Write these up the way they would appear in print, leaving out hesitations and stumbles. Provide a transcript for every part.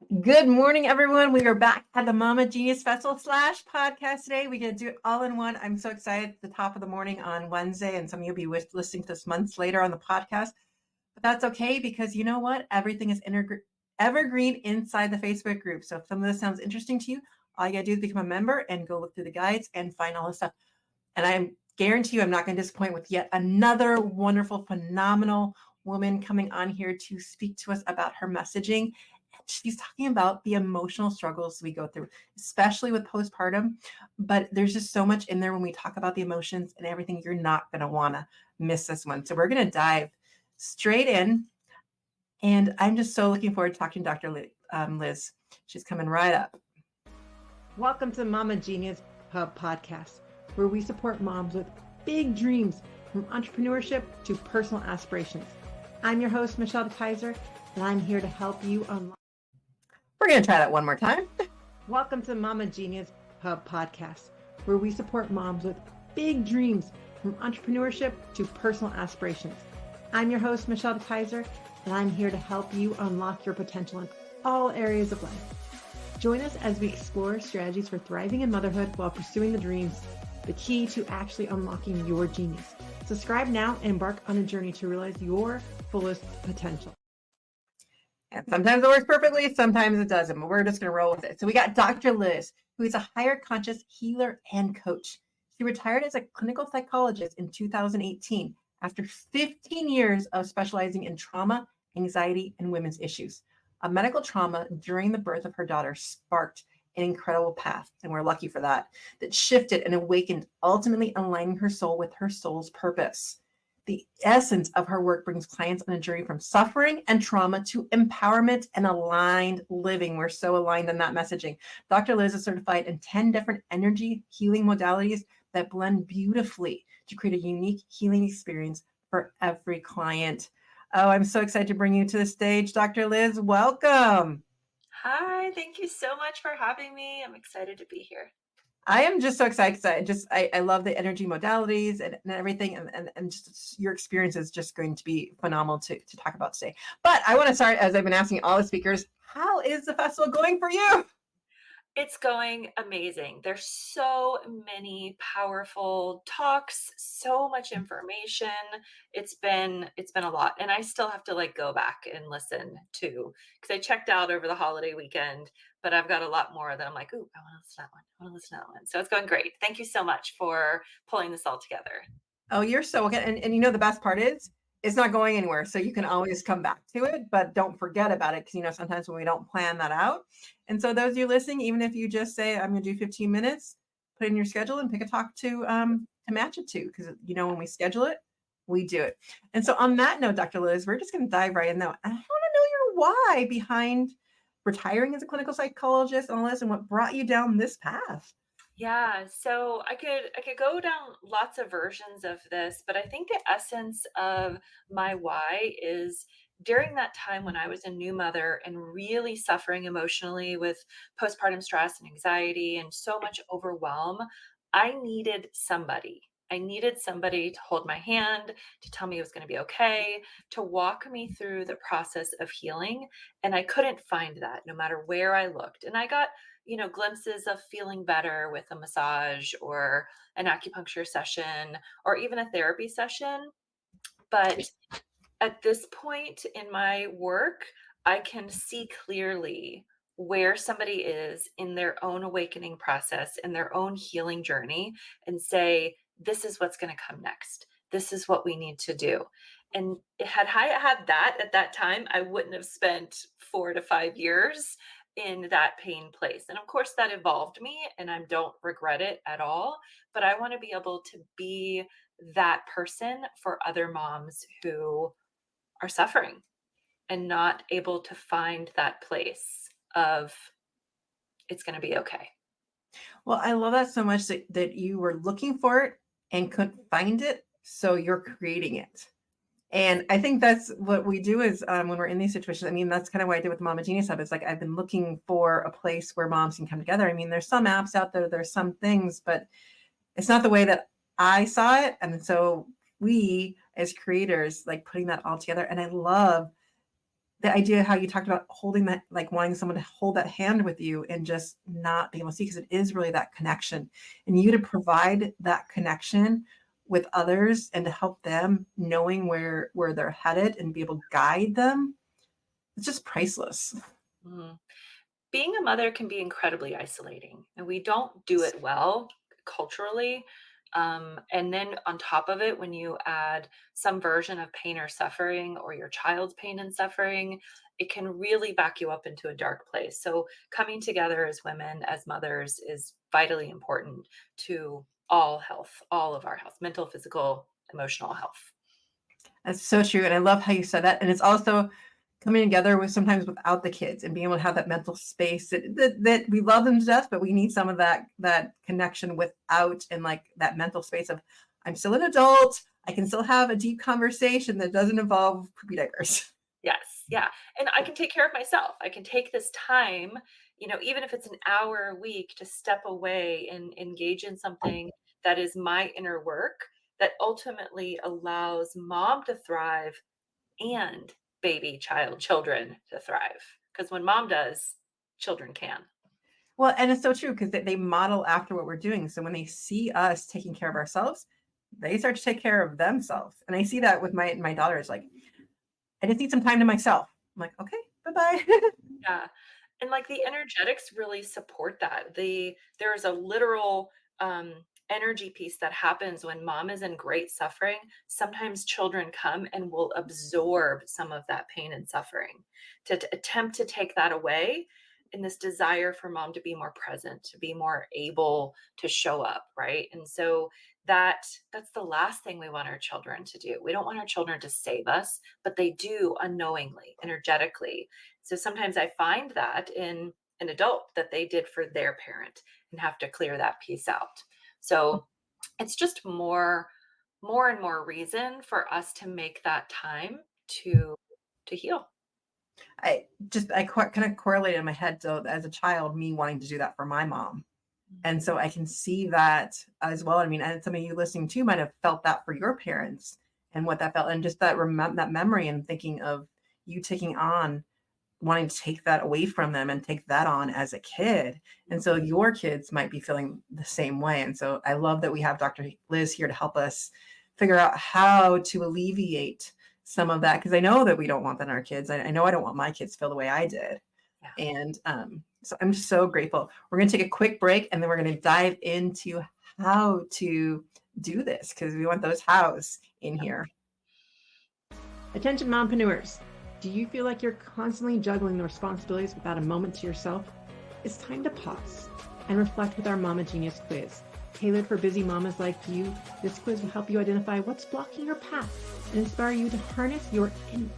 Good morning, everyone. We are back at the Mama Genius Festival / podcast today. We get to do it all in one. I'm so excited at the top of the morning on Wednesday, and some of you will be listening to this months later on the podcast. But that's okay because you know what? Everything is evergreen inside the Facebook group. So if some of this sounds interesting to you, all you got to do is become a member and go look through the guides and find all this stuff. And I guarantee you I'm not going to disappoint with yet another wonderful, phenomenal woman coming on here to speak to us about her messaging. She's talking about the emotional struggles we go through, especially with postpartum. But there's just so much in there when we talk about the emotions and everything. You're not going to want to miss this one. So we're going to dive straight in. And I'm just so looking forward to talking to Dr. Liz. She's coming right up. Welcome to Mama Genius Hub podcast, where we support moms with big dreams, from entrepreneurship to personal aspirations. I'm your host, Michelle DeKaiser, and I'm here to help you unlock. We're going to try that one more time. Welcome to Mama Genius Hub podcast, where we support moms with big dreams, from entrepreneurship to personal aspirations. I'm your host, Michelle DeKaiser, and I'm here to help you unlock your potential in all areas of life. Join us as we explore strategies for thriving in motherhood while pursuing the dreams, the key to actually unlocking your genius. Subscribe now and embark on a journey to realize your fullest potential. And sometimes it works perfectly, sometimes it doesn't, but we're just going to roll with it. So we got Dr. Liz, who is a higher conscious healer and coach. She retired as a clinical psychologist in 2018 after 15 years of specializing in trauma, anxiety, and women's issues. A medical trauma during the birth of her daughter sparked an incredible path, and we're lucky for that shifted and awakened, ultimately aligning her soul with her soul's purpose. The essence of her work brings clients on a journey from suffering and trauma to empowerment and aligned living. We're so aligned in that messaging. Dr. Liz is certified in 10 different energy healing modalities that blend beautifully to create a unique healing experience for every client. Oh, I'm so excited to bring you to the stage, Dr. Liz. Welcome. Hi, thank you so much for having me. I'm excited to be here. I am just so excited because I love the energy modalities and everything, and just your experience is just going to be phenomenal to talk about today. But I want to start, as I've been asking all the speakers, how is the festival going for you? It's going amazing. There's so many powerful talks, so much information. It's been a lot. And I still have to go back and listen to, because I checked out over the holiday weekend, but I've got a lot more that I'm like, ooh, I want to listen to that one. I want to listen to that one. So it's going great. Thank you so much for pulling this all together. Oh, you're so okay. And you know, the best part is it's not going anywhere. So you can always come back to it, but don't forget about it. Cause you know, sometimes when we don't plan that out. And so those of you listening, even if you just say, I'm going to do 15 minutes, put it in your schedule and pick a talk to match it to. Cause you know, when we schedule it, we do it. And so on that note, Dr. Liz, we're just going to dive right in now. I want to know your why behind retiring as a clinical psychologist and all this, and what brought you down this path. Yeah, so I could go down lots of versions of this, but I think the essence of my why is during that time when I was a new mother and really suffering emotionally with postpartum stress and anxiety and so much overwhelm, I needed somebody. I needed somebody to hold my hand, to tell me it was going to be okay, to walk me through the process of healing. And I couldn't find that no matter where I looked. And I got glimpses of feeling better with a massage or an acupuncture session or even a therapy session. But at this point in my work, I can see clearly where somebody is in their own awakening process, in their own healing journey, and say, this is what's going to come next. This is what we need to do. And had I had that at that time, I wouldn't have spent 4 to 5 years in that pain place. And of course, that evolved me, and I don't regret it at all. But I want to be able to be that person for other moms who are suffering and not able to find that place of it's going to be okay. Well, I love that so much that you were looking for it and couldn't find it. So you're creating it. And I think that's what we do is when we're in these situations. I mean, that's kind of what I did with Mama Genius Hub. It's like I've been looking for a place where moms can come together. I mean, there's some apps out there, there's some things, but it's not the way that I saw it. And so we as creators, like putting that all together. And I love the idea how you talked about holding that, like wanting someone to hold that hand with you and just not being able to see, because it is really that connection. And you to provide that connection with others and to help them knowing where they're headed and be able to guide them, it's just priceless. Mhm. Being a mother can be incredibly isolating, and we don't do it well culturally. And then on top of it, when you add some version of pain or suffering, or your child's pain and suffering, it can really back you up into a dark place. So, coming together as women, as mothers, is vitally important to all health, all of our health, mental, physical, emotional health. That's so true. And I love how you said that. And it's also coming together with sometimes without the kids and being able to have that mental space that we love them to death, but we need some of that connection without, and like that mental space of I'm still an adult. I can still have a deep conversation that doesn't involve poopy diapers. Yes, yeah, and I can take care of myself. I can take this time, even if it's an hour a week, to step away and engage in something that is my inner work that ultimately allows mom to thrive and baby, child, children to thrive. Because when mom does, children can. Well, and it's so true because they model after what we're doing. So when they see us taking care of ourselves, they start to take care of themselves. And I see that with my daughters. Like, I just need some time to myself. I'm like, okay, bye bye. Yeah. And like the energetics really support that. There's a literal energy piece that happens when mom is in great suffering. Sometimes children come and will absorb some of that pain and suffering to attempt to take that away, in this desire for mom to be more present, to be more able to show up, right? And so that's the last thing we want our children to do. We don't want our children to save us, but they do unknowingly, energetically. So sometimes I find that in an adult that they did for their parent and have to clear that piece out. So it's just more and more reason for us to make that time to heal. I kind of correlated in my head. So as a child, me wanting to do that for my mom. And so I can see that as well. I mean, and some of you listening too might have felt that for your parents and what that felt, and just that memory and thinking of you taking on wanting to take that away from them and take that on as a kid. And so your kids might be feeling the same way. And so I love that we have Dr. Liz here to help us figure out how to alleviate some of that, because I know that we don't want that in our kids. I know I don't want my kids to feel the way I did. Yeah. And so I'm just so grateful. We're going to take a quick break and then we're going to dive into how to do this, because we want those hows in here. Attention mompreneurs. Do you feel like you're constantly juggling the responsibilities without a moment to yourself? It's time to pause and reflect with our Mama Genius quiz. Tailored for busy mamas like you, this quiz will help you identify what's blocking your path and inspire you to harness your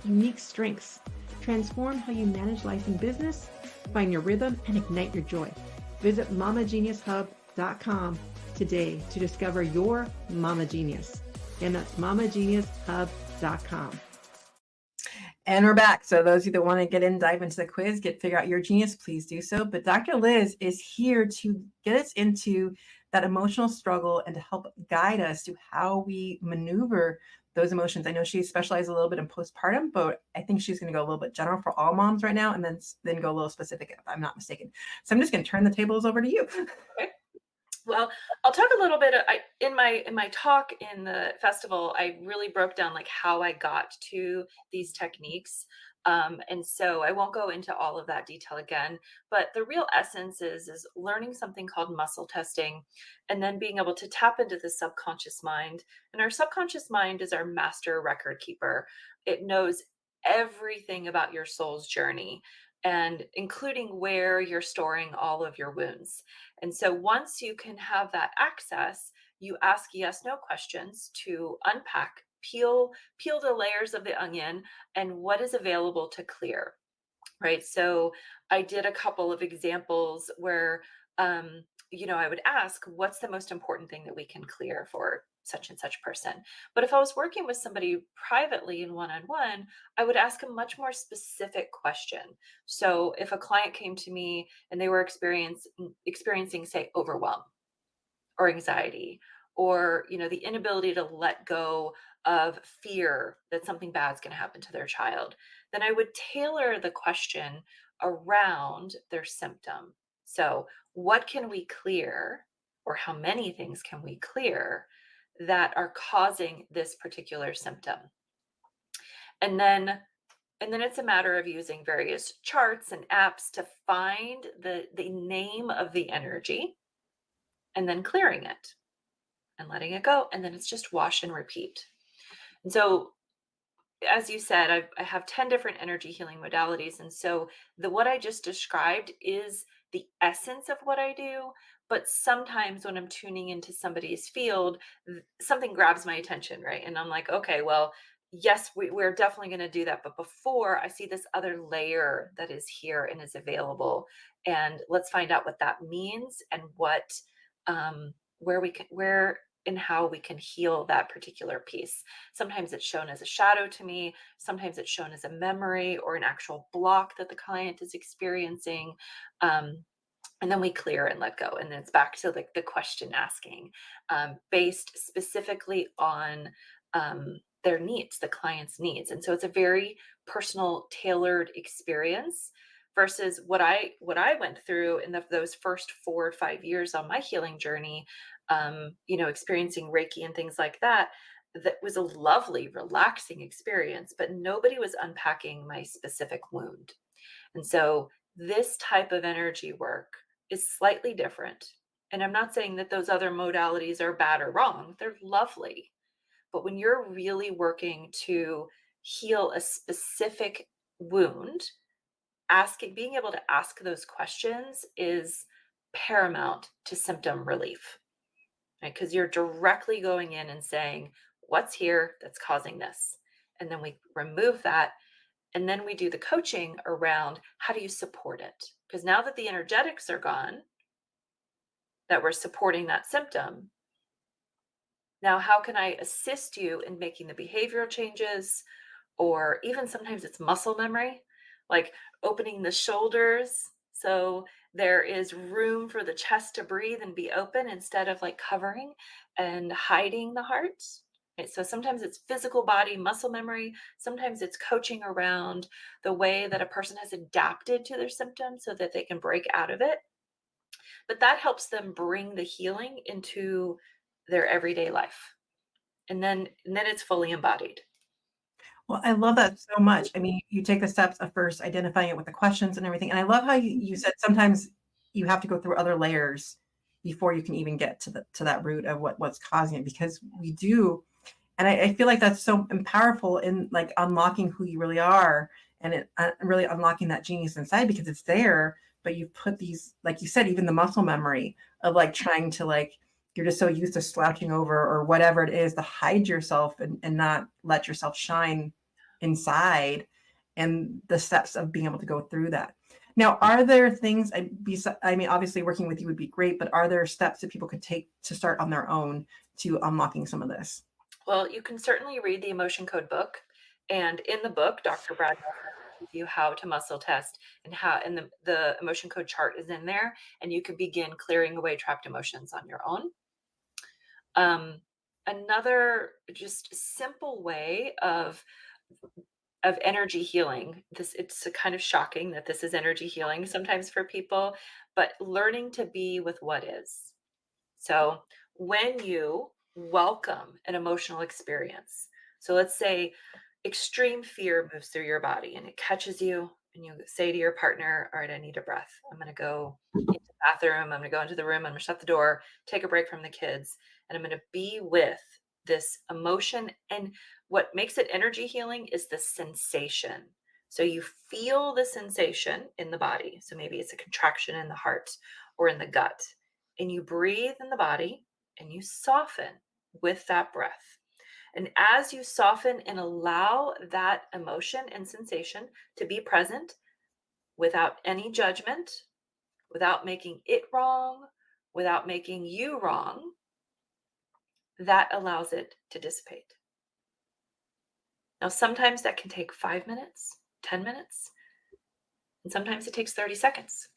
unique strengths. Transform how you manage life and business, find your rhythm, and ignite your joy. Visit mamageniushub.com today to discover your Mama Genius. And that's mamageniushub.com. And we're back. So those of you that want to get in, dive into the quiz, figure out your genius, please do so. But Dr. Liz is here to get us into that emotional struggle and to help guide us to how we maneuver those emotions. I know she specializes a little bit in postpartum, but I think she's going to go a little bit general for all moms right now, and then go a little specific, if I'm not mistaken. So I'm just going to turn the tables over to you. Okay. Well, I'll talk a little bit. In my talk in the festival, I really broke down like how I got to these techniques, and so I won't go into all of that detail again. But the real essence is learning something called muscle testing, and then being able to tap into the subconscious mind. And our subconscious mind is our master record keeper. It knows everything about your soul's journey, and including where you're storing all of your wounds. And so once you can have that access, you ask yes no questions to unpack, peel the layers of the onion and what is available to clear. Right? So I did a couple of examples where I would ask, what's the most important thing that we can clear for such and such person? But if I was working with somebody privately and one-on-one, I would ask a much more specific question. So if a client came to me and they were experiencing, say, overwhelm or anxiety or, the inability to let go of fear that something bad is going to happen to their child, then I would tailor the question around their symptom. So, what can we clear, or how many things can we clear that are causing this particular symptom? And then it's a matter of using various charts and apps to find the name of the energy and then clearing it and letting it go. And then it's just wash and repeat. And so, as you said, I have 10 different energy healing modalities. And so, what I just described is the essence of what I do. But sometimes when I'm tuning into somebody's field, something grabs my attention, right? And I'm like, okay, well, yes, we're definitely going to do that. But before I see this other layer that is here and is available, and let's find out what that means and where and how we can heal that particular piece. Sometimes it's shown as a shadow to me. Sometimes it's shown as a memory or an actual block that the client is experiencing. Um, and then we clear and let go. And then it's back to like the question asking, based specifically on their needs, the client's needs. And so it's a very personal, tailored experience versus what I went through in those first 4 or 5 years on my healing journey, experiencing Reiki and things like that. That was a lovely, relaxing experience, but nobody was unpacking my specific wound. And so this type of energy work is slightly different. And I'm not saying that those other modalities are bad or wrong, they're lovely. But when you're really working to heal a specific wound, being able to ask those questions is paramount to symptom relief, right? Because you're directly going in and saying, what's here that's causing this? And then we remove that, and then we do the coaching around how do you support it? Because now that the energetics are gone, that we're supporting that symptom, now how can I assist you in making the behavioral changes? Or even sometimes it's muscle memory, like opening the shoulders. So there is room for the chest to breathe and be open instead of like covering and hiding the heart. Right? So sometimes it's physical body muscle memory. Sometimes it's coaching around the way that a person has adapted to their symptoms so that they can break out of it. But that helps them bring the healing into their everyday life. And then it's fully embodied. Well, I love that so much. I mean, you take the steps of first identifying it with the questions and everything. And I love how you said sometimes you have to go through other layers before you can even get to that root of what's causing it, because we do. And I feel like that's so powerful in like unlocking who you really are, and really unlocking that genius inside, because it's there, but you put these, like you said, even the muscle memory of like trying to like, you're just so used to slouching over or whatever it is to hide yourself and not let yourself shine inside, and the steps of being able to go through that. Now, are there things, I mean, obviously working with you would be great, but are there steps that people could take to start on their own to unlocking some of this? Well, you can certainly read the emotion code book. And in the book, Dr. Brad tells you how to muscle test and the emotion code chart is in there. And you can begin clearing away trapped emotions on your own. Another just simple way of energy healing. It's kind of shocking that this is energy healing sometimes for people, but learning to be with what is. So when you welcome an emotional experience, so let's say extreme fear moves through your body and it catches you, and you say to your partner, all right, I need a breath. I'm going to go into the bathroom. I'm going to go into the room. I'm going to shut the door, take a break from the kids, and I'm going to be with this emotion. And what makes it energy healing is the sensation. So you feel the sensation in the body. So maybe it's a contraction in the heart or in the gut, and you breathe in the body and you soften with that breath. And as you soften and allow that emotion and sensation to be present without any judgment, without making it wrong, without making you wrong, that allows it to dissipate. Now, sometimes that can take 5 minutes, 10 minutes, and sometimes it takes 30 seconds.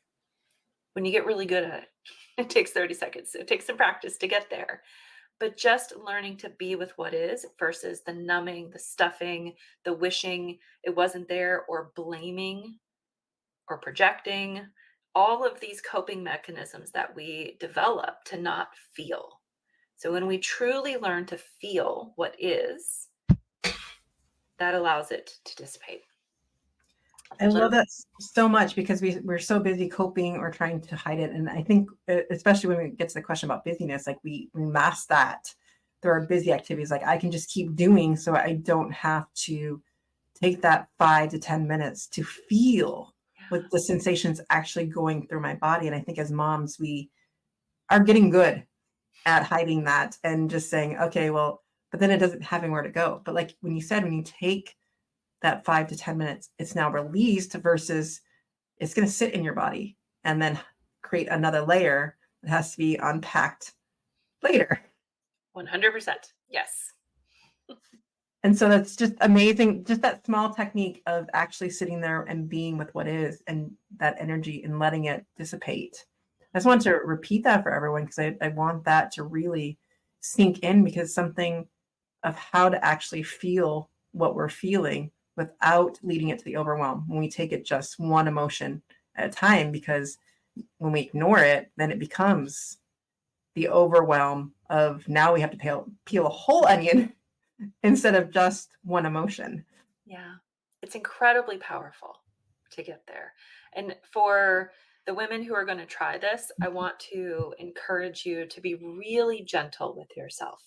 When you get really good at it, it takes 30 seconds. It takes some practice to get there. but just learning to be with what is versus the numbing, the stuffing, the wishing it wasn't there, or blaming or projecting, all of these coping mechanisms that we develop to not feel. So when we truly learn to feel what is, that allows it to dissipate. I love that so much because we're so busy coping or trying to hide it. And I think, especially when we get to the question about busyness, like we mask that through our busy activities. Like I can just keep doing so I don't have to take that 5 to 10 minutes to feel what the sensations actually going through my body. And I think as moms, we are getting good at hiding that and just saying, okay, well, but then it doesn't have anywhere to go. But like when you said, when you take that 5 to 10 minutes, it's now released versus it's going to sit in your body and then create another layer that has to be unpacked later. 100%. Yes. And so that's just amazing. Just that small technique of actually sitting there and being with what is and that energy and letting it dissipate. I just want to repeat that for everyone because I want that to really sink in because something of how to actually feel what we're feeling without leading it to the overwhelm when we take it just one emotion at a time, because when we ignore it, then it becomes the overwhelm of now we have to peel a whole onion instead of just one emotion. Yeah. It's incredibly powerful to get there. And for the women who are going to try this, I want to encourage you to be really gentle with yourself.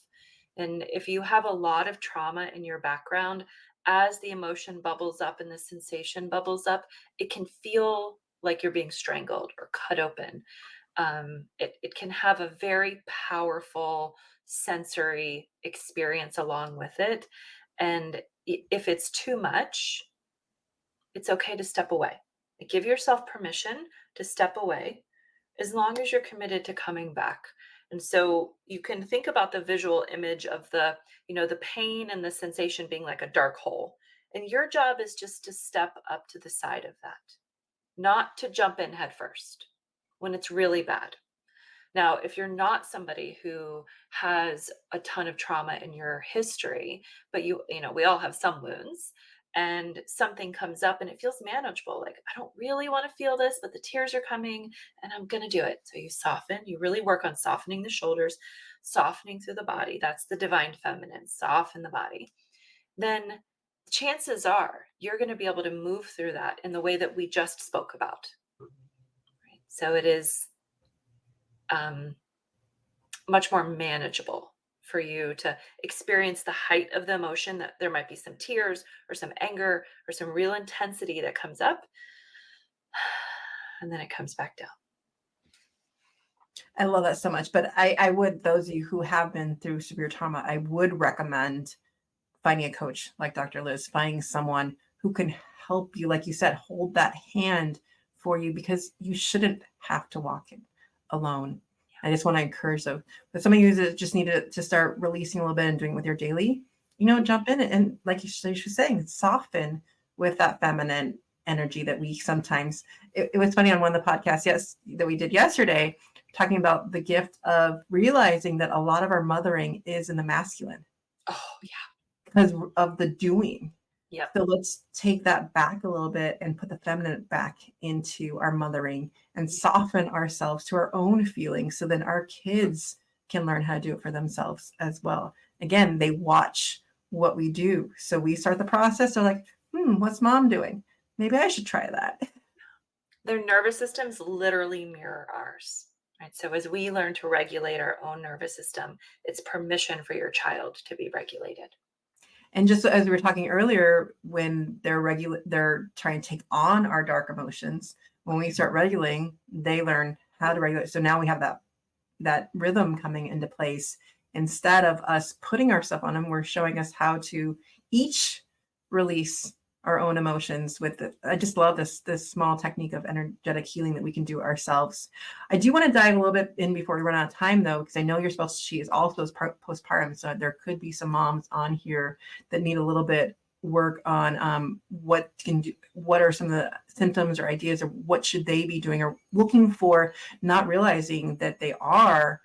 And if you have a lot of trauma in your background, as the emotion bubbles up and the sensation bubbles up, it can feel like you're being strangled or cut open. It can have a very powerful sensory experience along with it. And if it's too much, it's okay to step away. Give yourself permission to step away as long as you're committed to coming back. And so you can think about the visual image of the pain and the sensation being like a dark hole. And your job is just to step up to the side of that, not to jump in head first when it's really bad. Now, if you're not somebody who has a ton of trauma in your history, but we all have some wounds, and something comes up and it feels manageable, like I don't really want to feel this, but the tears are coming and I'm going to do it. So you soften, you really work on softening the shoulders, softening through the body. That's the divine feminine, soften the body. Then chances are you're going to be able to move through that in the way that we just spoke about. Right? So it is much more manageable for you to experience the height of the emotion, that there might be some tears or some anger or some real intensity that comes up, and then it comes back down. I love that so much. But I would, those of you who have been through severe trauma, I would recommend finding a coach like Dr. Liz, finding someone who can help you, like you said, hold that hand for you, because you shouldn't have to walk it alone. I just want to encourage those. But some of you that just need to start releasing a little bit and doing it with your daily, jump in and like you was saying, soften with that feminine energy that we sometimes, it was funny on one of the podcasts, that we did yesterday, talking about the gift of realizing that a lot of our mothering is in the masculine. Oh, yeah. Because of the doing. Yep. So let's take that back a little bit and put the feminine back into our mothering and soften ourselves to our own feelings. So then our kids can learn how to do it for themselves as well. Again, they watch what we do. So we start the process. They're like, what's mom doing? Maybe I should try that. Their nervous systems literally mirror ours. Right. So as we learn to regulate our own nervous system, it's permission for your child to be regulated. And just as we were talking earlier, when they're trying to take on our dark emotions, when we start regulating, they learn how to regulate. So now we have that rhythm coming into place. Instead of us putting ourselves on them, we're showing us how to each release our own emotions with it. I just love this small technique of energetic healing that we can do ourselves. I do want to dive a little bit in before we run out of time, though, because I know she is also postpartum, so there could be some moms on here that need a little bit work on what are some of the symptoms or ideas, or what should they be doing or looking for, not realizing that they are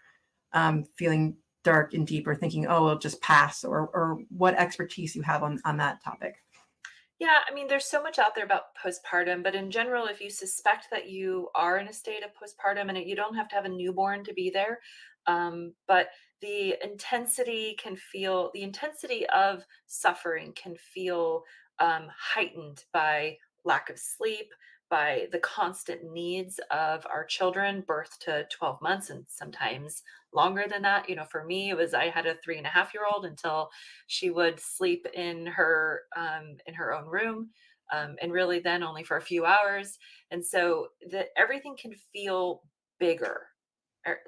feeling dark and deep, or thinking, oh, it'll just pass, or what expertise you have on that topic? Yeah, I mean, there's so much out there about postpartum, but in general, if you suspect that you are in a state of postpartum, and you don't have to have a newborn to be there, but the intensity of suffering can feel heightened by lack of sleep, by the constant needs of our children, birth to 12 months, and sometimes longer than that. For me, I had a 3.5-year-old until she would sleep in her own room, and really then only for a few hours. And so that everything can feel bigger,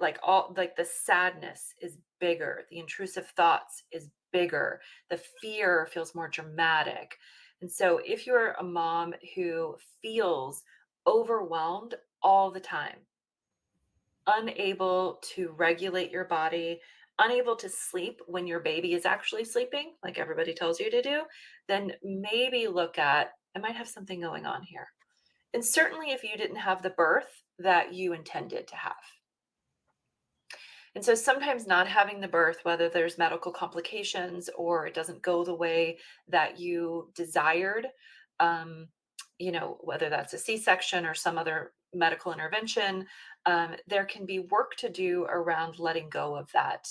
like the sadness is bigger, the intrusive thoughts is bigger, the fear feels more dramatic. And so if you're a mom who feels overwhelmed all the time, unable to regulate your body, unable to sleep when your baby is actually sleeping, like everybody tells you to do, then maybe look at, I might have something going on here. And certainly if you didn't have the birth that you intended to have. And so sometimes not having the birth, whether there's medical complications or it doesn't go the way that you desired, um, whether that's a C-section or some other medical intervention, there can be work to do around letting go of that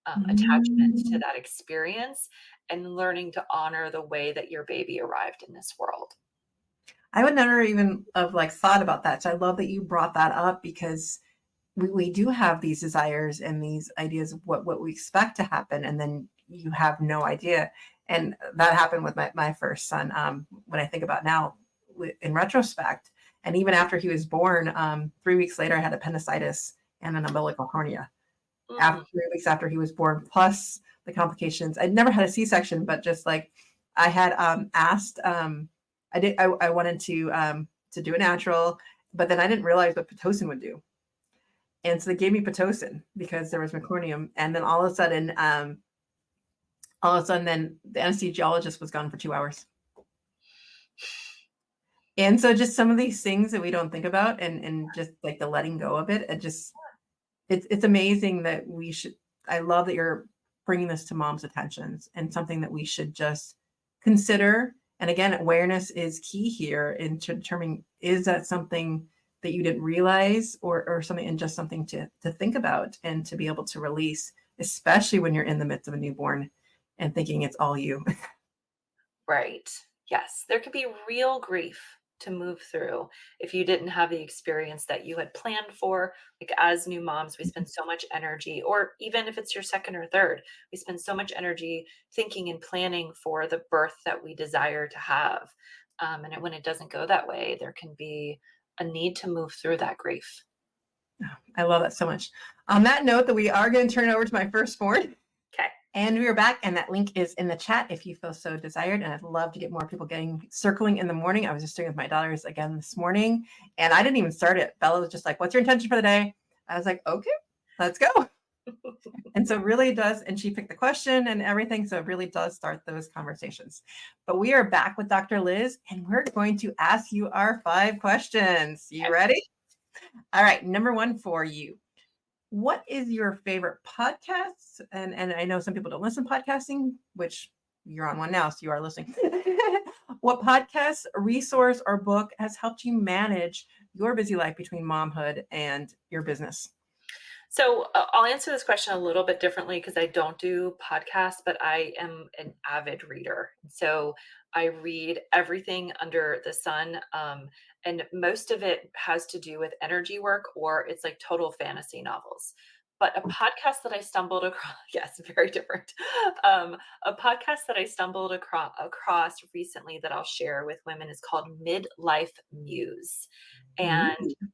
attachment to Mm. that experience and learning to honor the way that your baby arrived in this world. I would never even have like thought about that. So I love that you brought that up, because we do have these desires and these ideas of what we expect to happen, and then you have no idea. And that happened with my first son. When I think about now in retrospect, and even after he was born, 3 weeks later I had appendicitis and an umbilical hernia Mm, after 3 weeks after he was born, plus the complications. I'd never had a C-section, but just like I had asked, I wanted to do a natural, but then I didn't realize what Pitocin would do. And so they gave me Pitocin because there was meconium. And then all of a sudden, then the anesthesiologist was gone for 2 hours. And so just some of these things that we don't think about, and just like the letting go of it, it's amazing that we should. I love that you're bringing this to mom's attentions, and something that we should just consider. And again, awareness is key here in determining, is that something that you didn't realize, or something, and just something to think about and to be able to release, especially when you're in the midst of a newborn and thinking it's all you. right. Yes. There could be real grief to move through if you didn't have the experience that you had planned for. Like as new moms, we spend so much energy, or even if it's your second or third, we spend so much energy thinking and planning for the birth that we desire to have. And when it doesn't go that way, there can be a need to move through that grief. I love that so much. On that note, that we are going to turn it over to my firstborn. Okay. And we are back, and that link is in the chat if you feel so desired. And I'd love to get more people circling in the morning. I was just doing with my daughters again this morning, and I didn't even start it. Bella was just like, "What's your intention for the day?" I was like, "Okay, let's go." And so it really does, and she picked the question and everything. So it really does start those conversations. But we are back with Dr. Liz, and we're going to ask you our 5 questions. You ready? All right. Number 1 for you. What is your favorite podcast? And I know some people don't listen to podcasting, which you're on one now, so you are listening. What podcast, resource, or book has helped you manage your busy life between momhood and your business? So I'll answer this question a little bit differently because I don't do podcasts, but I am an avid reader. So I read everything under the sun. And most of it has to do with energy work, or it's like total fantasy novels. But a podcast that I stumbled across, yes, very different. A podcast that I stumbled across recently that I'll share with women is called Midlife Muse. And Ooh.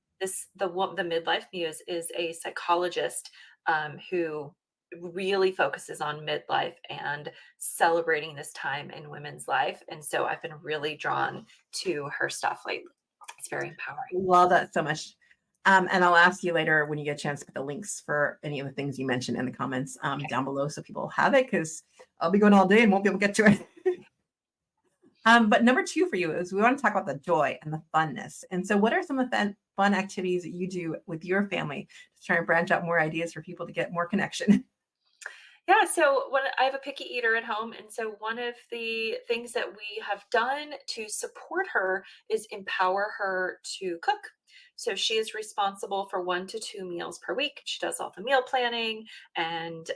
the midlife muse is a psychologist who really focuses on midlife and celebrating this time in women's life. And so I've been really drawn to her stuff lately. It's very empowering. Love that so much. And I'll ask you later when you get a chance to put the links for any of the things you mentioned in the comments down below, so people have it, because I'll be going all day and won't be able to get to it. But number 2 for you is we want to talk about the joy and the funness. And so what are some of the fun activities that you do with your family to try and branch out more ideas for people to get more connection? Yeah, so when I have a picky eater at home, and so one of the things that we have done to support her is empower her to cook. So she is responsible for 1 to 2 meals per week. She does all the meal planning and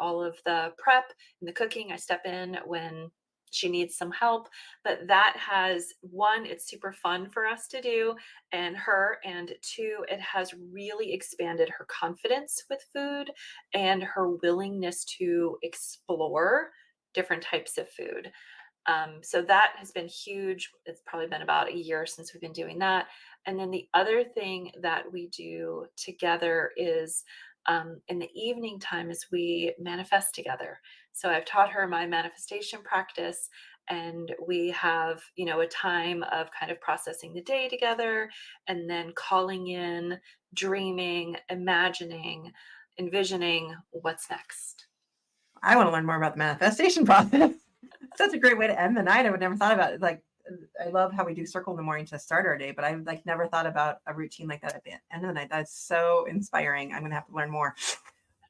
all of the prep and the cooking. I step in when she needs some help, but that has one, it's super fun for us to do and her, and two, it has really expanded her confidence with food and her willingness to explore different types of food. So that has been huge. It's probably been about a year since we've been doing that. And then the other thing that we do together is in the evening time is we manifest together. So I've taught her my manifestation practice, and we have, a time of kind of processing the day together and then calling in, dreaming, imagining, envisioning what's next. I want to learn more about the manifestation process. Such a great way to end the night. I would never thought about it. Like, I love how we do circle in the morning to start our day, but I like never thought about a routine like that at the end of the night. That's so inspiring. I'm going to have to learn more.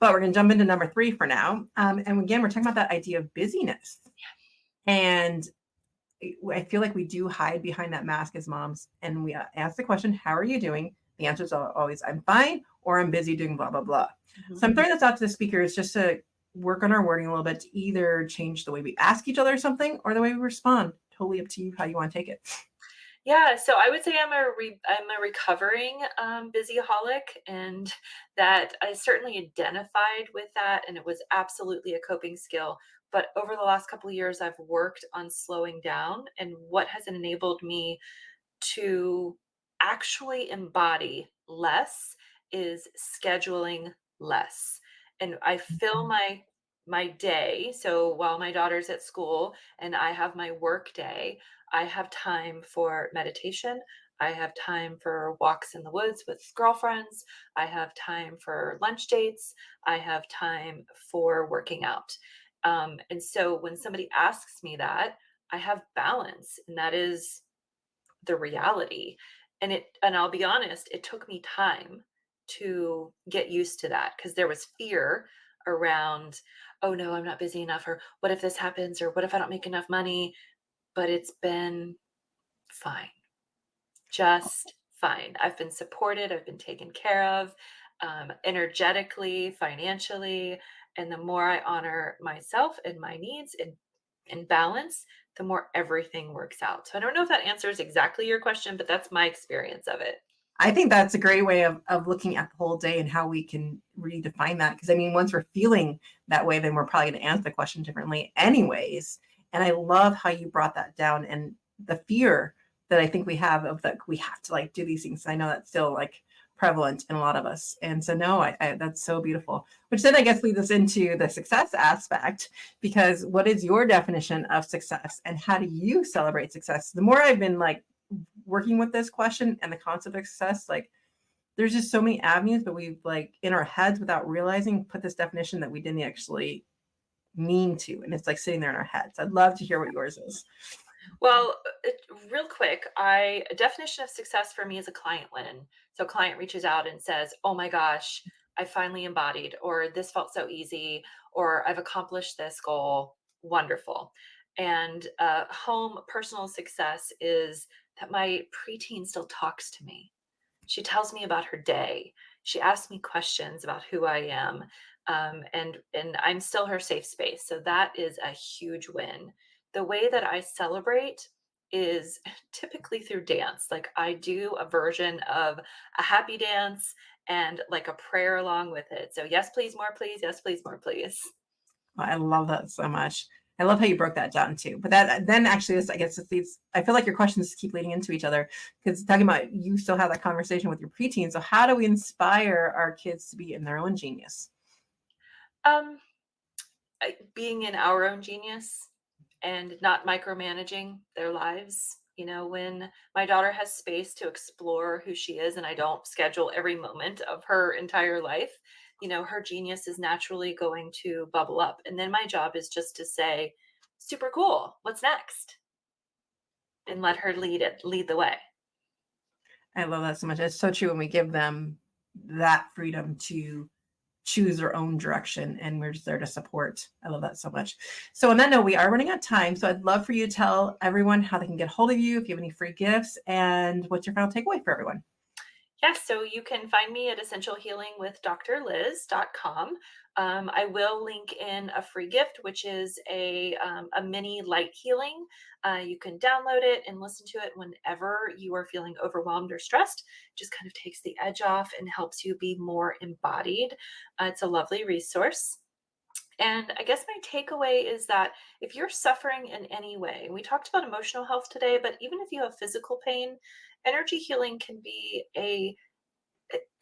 But we're going to jump into number 3 for now. And again, we're talking about that idea of busyness. And I feel like we do hide behind that mask as moms. And we ask the question, how are you doing? The answer is always, I'm fine, or I'm busy doing blah, blah, blah. Mhm. So I'm throwing this out to the speakers just to work on our wording a little bit to either change the way we ask each other something or the way we respond. Totally up to you how you want to take it. Yeah, so I would say I'm a recovering busyaholic, and that I certainly identified with that, and it was absolutely a coping skill. But over the last couple of years, I've worked on slowing down, and what has enabled me to actually embody less is scheduling less. And I fill my day. So while my daughter's at school and I have my work day, I have time for meditation. I have time for walks in the woods with girlfriends. I have time for lunch dates. I have time for working out. And so when somebody asks me that, I have balance, and that is the reality. And I'll be honest, it took me time to get used to that because there was fear around, oh no, I'm not busy enough, or what if this happens, or what if I don't make enough money? But it's been fine, just fine. I've been supported, I've been taken care of, energetically, financially, and the more I honor myself and my needs and balance, the more everything works out. So I don't know if that answers exactly your question, but that's my experience of it. I think that's a great way of looking at the whole day and how we can redefine that. Because I mean, once we're feeling that way, then we're probably going to answer the question differently, anyways. And I love how you brought that down and the fear that I think we have of that we have to like do these things. I know that's still like prevalent in a lot of us. And so, no, that's so beautiful. Which then I guess leads us into the success aspect. Because what is your definition of success, and how do you celebrate success? The more I've been like working with this question and the concept of success, like there's just so many avenues, but we've like in our heads without realizing put this definition that we didn't actually mean to. And it's like sitting there in our heads. I'd love to hear what yours is. Well, real quick, a definition of success for me is a client win. So, a client reaches out and says, "Oh my gosh, I finally embodied," or "This felt so easy," or "I've accomplished this goal." Wonderful. And home personal success is that my preteen still talks to me. She tells me about her day. She asks me questions about who I am, and I'm still her safe space. So that is a huge win. The way that I celebrate is typically through dance. Like I do a version of a happy dance and like a prayer along with it. So yes, please, more, please. Yes, please, more, please. I love that so much. I love how you broke that down too. But that then actually this I guess it leads, I feel like your questions keep leading into each other because talking about you still have that conversation with your preteen. So how do we inspire our kids to be in their own genius? Um, Being in our own genius and not micromanaging their lives. When my daughter has space to explore who she is and I don't schedule every moment of her entire life, her genius is naturally going to bubble up. And then my job is just to say, super cool, what's next? And let her lead the way. I love that so much. It's so true when we give them that freedom to choose their own direction, and we're just there to support. I love that so much. So on that note, we are running out of time. So I'd love for you to tell everyone how they can get hold of you, if you have any free gifts, and what's your final takeaway for everyone. Yes, so you can find me at essentialhealingwithdrliz.com. I will link in a free gift, which is a mini light healing. You can download it and listen to it whenever you are feeling overwhelmed or stressed. Just kind of takes the edge off and helps you be more embodied. It's a lovely resource. And I guess my takeaway is that if you're suffering in any way, we talked about emotional health today, but even if you have physical pain, energy healing can be a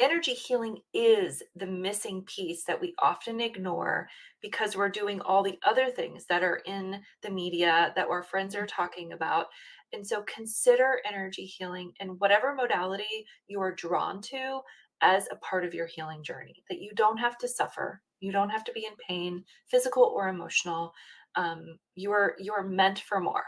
energy healing is the missing piece that we often ignore because we're doing all the other things that are in the media that our friends are talking about. And so consider energy healing in whatever modality you are drawn to as a part of your healing journey, that you don't have to suffer. You don't have to be in pain, physical or emotional. You're meant for more.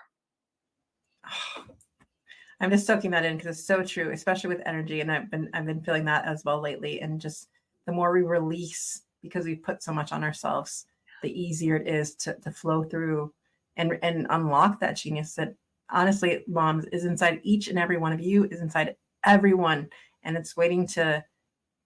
I'm just soaking that in because it's so true, especially with energy. And I've been feeling that as well lately. And just the more we release, because we put so much on ourselves, the easier it is to flow through and unlock that genius that honestly, moms, is inside each and every one of you, is inside everyone. And it's waiting to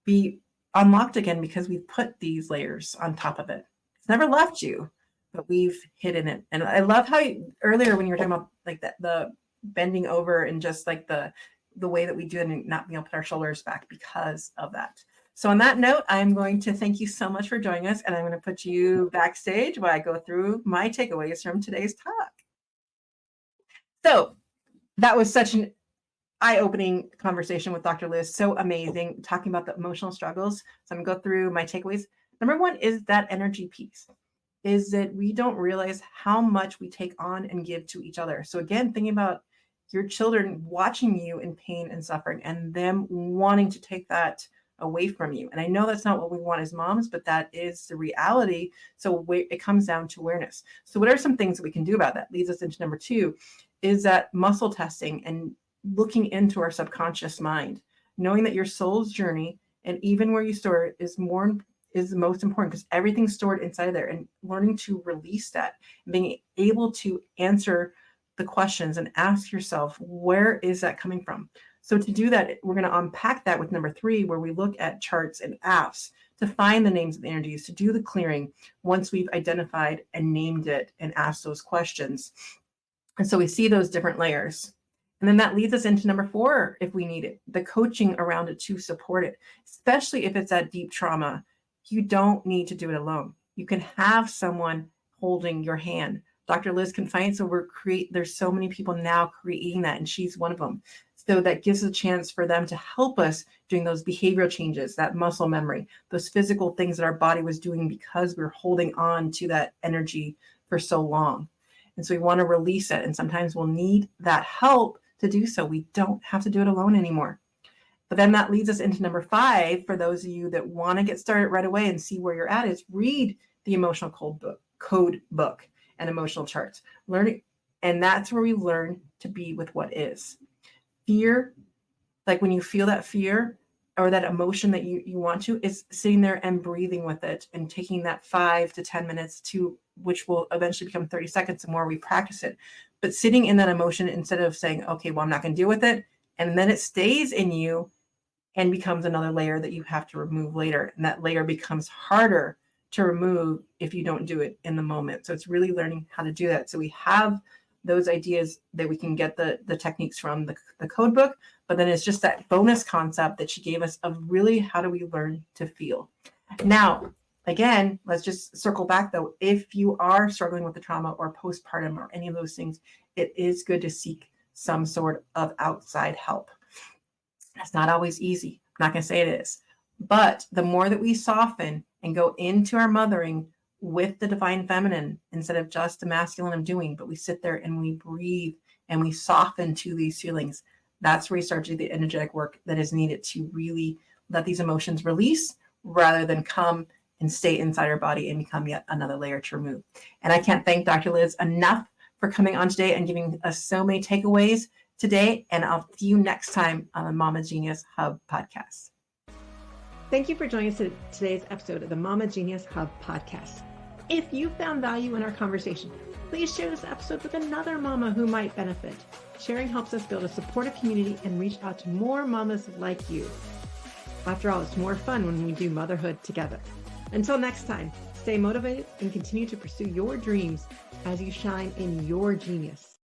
be unlocked again because we've put these layers on top of it. It's never left you, but we've hidden it. And I love how earlier when you were talking about like that, the bending over and just like the way that we do it and not being able to put our shoulders back because of that. So on that note, I'm going to thank you so much for joining us, and I'm going to put you backstage while I go through my takeaways from today's talk. So that was such an eye-opening conversation with Dr. Liz. So amazing, talking about the emotional struggles. So I'm gonna go through my takeaways. Number one is that energy piece, is that we don't realize how much we take on and give to each other. So again, thinking about your children watching you in pain and suffering and them wanting to take that away from you. And I know that's not what we want as moms, but that is the reality. So it comes down to awareness. So what are some things that we can do about that? Leads us into number two, is that muscle testing and looking into our subconscious mind, knowing that your soul's journey and even where you store it is the most important, because everything's stored inside there, and learning to release that and being able to answer the questions and ask yourself, where is that coming from? So to do that, we're going to unpack that with number three, where we look at charts and apps to find the names of the energies, to do the clearing once we've identified and named it and asked those questions. And so we see those different layers. And then that leads us into number four, if we need it, the coaching around it to support it, especially if it's that deep trauma. You don't need to do it alone. You can have someone holding your hand. Dr. Liz can find, so there's so many people now creating that, and she's one of them. So that gives a chance for them to help us doing those behavioral changes, that muscle memory, those physical things that our body was doing because we're holding on to that energy for so long. And so we want to release it. And sometimes we'll need that help to do so. We don't have to do it alone anymore. But then that leads us into number five, for those of you that want to get started right away and see where you're at, is read the emotional code book and emotional charts. Learning, and that's where we learn to be with what is. Fear, like when you feel that fear or that emotion that you want to, is sitting there and breathing with it and taking that 5 to 10 minutes to, which will eventually become 30 seconds the more we practice it. But sitting in that emotion instead of saying, okay, well, I'm not going to deal with it. And then it stays in you and becomes another layer that you have to remove later. And that layer becomes harder to remove if you don't do it in the moment. So it's really learning how to do that. So we have those ideas that we can get the techniques from the code book, but then it's just that bonus concept that she gave us of really how do we learn to feel. Now, again, let's just circle back though. If you are struggling with the trauma or postpartum or any of those things, it is good to seek some sort of outside help. It's not always easy. I'm not going to say it is. But the more that we soften and go into our mothering with the divine feminine, instead of just the masculine of doing, but we sit there and we breathe and we soften to these feelings, that's where we start to do the energetic work that is needed to really let these emotions release rather than come and stay inside our body and become yet another layer to remove. And I can't thank Dr. Liz enough for coming on today and giving us so many takeaways today. And I'll see you next time on the Mama Genius Hub podcast. Thank you for joining us in today's episode of the Mama Genius Hub podcast. If you found value in our conversation, please share this episode with another mama who might benefit. Sharing helps us build a supportive community and reach out to more mamas like you. After all, it's more fun when we do motherhood together. Until next time, stay motivated and continue to pursue your dreams as you shine in your genius.